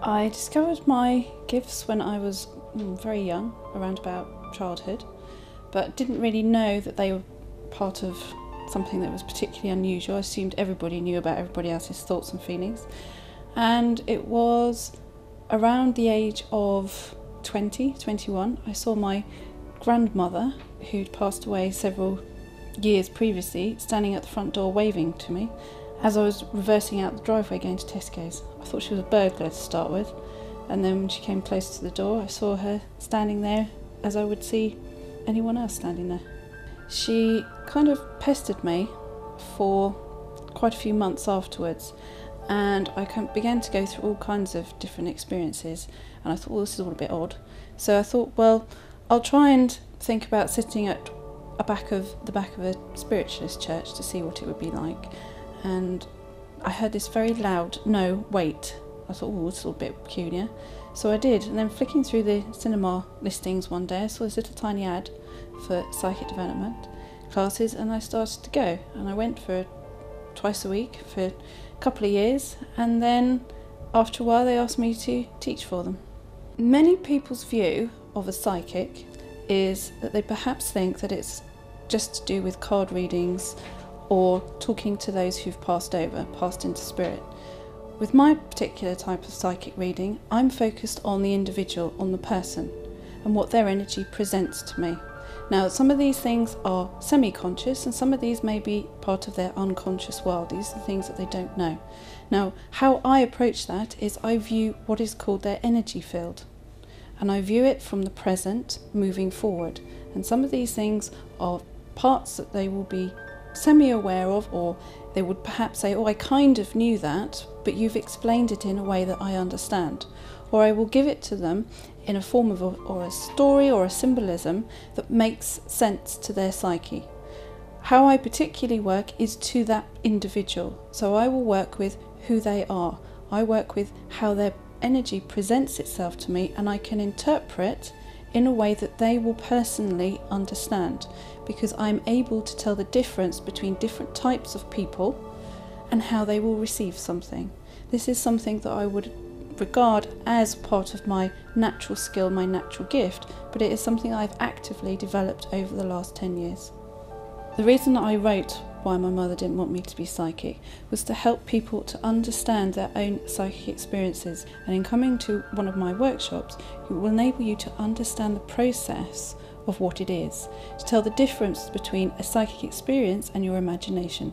I discovered my gifts when I was very young, around about childhood, but didn't really know that they were part of something that was particularly unusual. I assumed everybody knew about everybody else's thoughts and feelings. And it was around the age of 20, 21, I saw my grandmother, who'd passed away several years previously, standing at the front door waving to me as I was reversing out the driveway going to Tesco's. I thought she was a burglar to start with, and then when she came close to the door I saw her standing there as I would see anyone else standing there. She kind of pestered me for quite a few months afterwards, and I began to go through all kinds of different experiences, and I thought, well, this is all a bit odd. So I thought, well, I'll try and think about sitting at the back of a spiritualist church to see what it would be like. And I heard this very loud, "No, wait." I thought, oh, this is a bit peculiar. So I did, and then flicking through the cinema listings one day, I saw this little tiny ad for psychic development classes, and I started to go. And I went for twice a week for a couple of years, and then after a while they asked me to teach for them. Many people's view of a psychic is that they perhaps think that it's just to do with card readings or talking to those who've passed into spirit. With my particular type of psychic reading, I'm focused on the individual, on the person, and what their energy presents to me. Now, some of these things are semi-conscious, and some of these may be part of their unconscious world. These are the things that they don't know. Now, how I approach that is I view what is called their energy field, and I view it from the present moving forward. And some of these things are parts that they will be semi-aware of, or they would perhaps say, oh, I kind of knew that, but you've explained it in a way that I understand. Or I will give it to them in a form of a story or a symbolism that makes sense to their psyche. How I particularly work is to that individual. So I will work with who they are. I work with how their energy presents itself to me, and I can interpret in a way that they will personally understand, because I'm able to tell the difference between different types of people and how they will receive something. This is something that I would regard as part of my natural skill, my natural gift, but it is something I've actively developed over the last 10 years. The reason that I wrote Why My Mother Didn't Want Me to Be Psychic was to help people to understand their own psychic experiences, and in coming to one of my workshops it will enable you to understand the process of what it is, to tell the difference between a psychic experience and your imagination.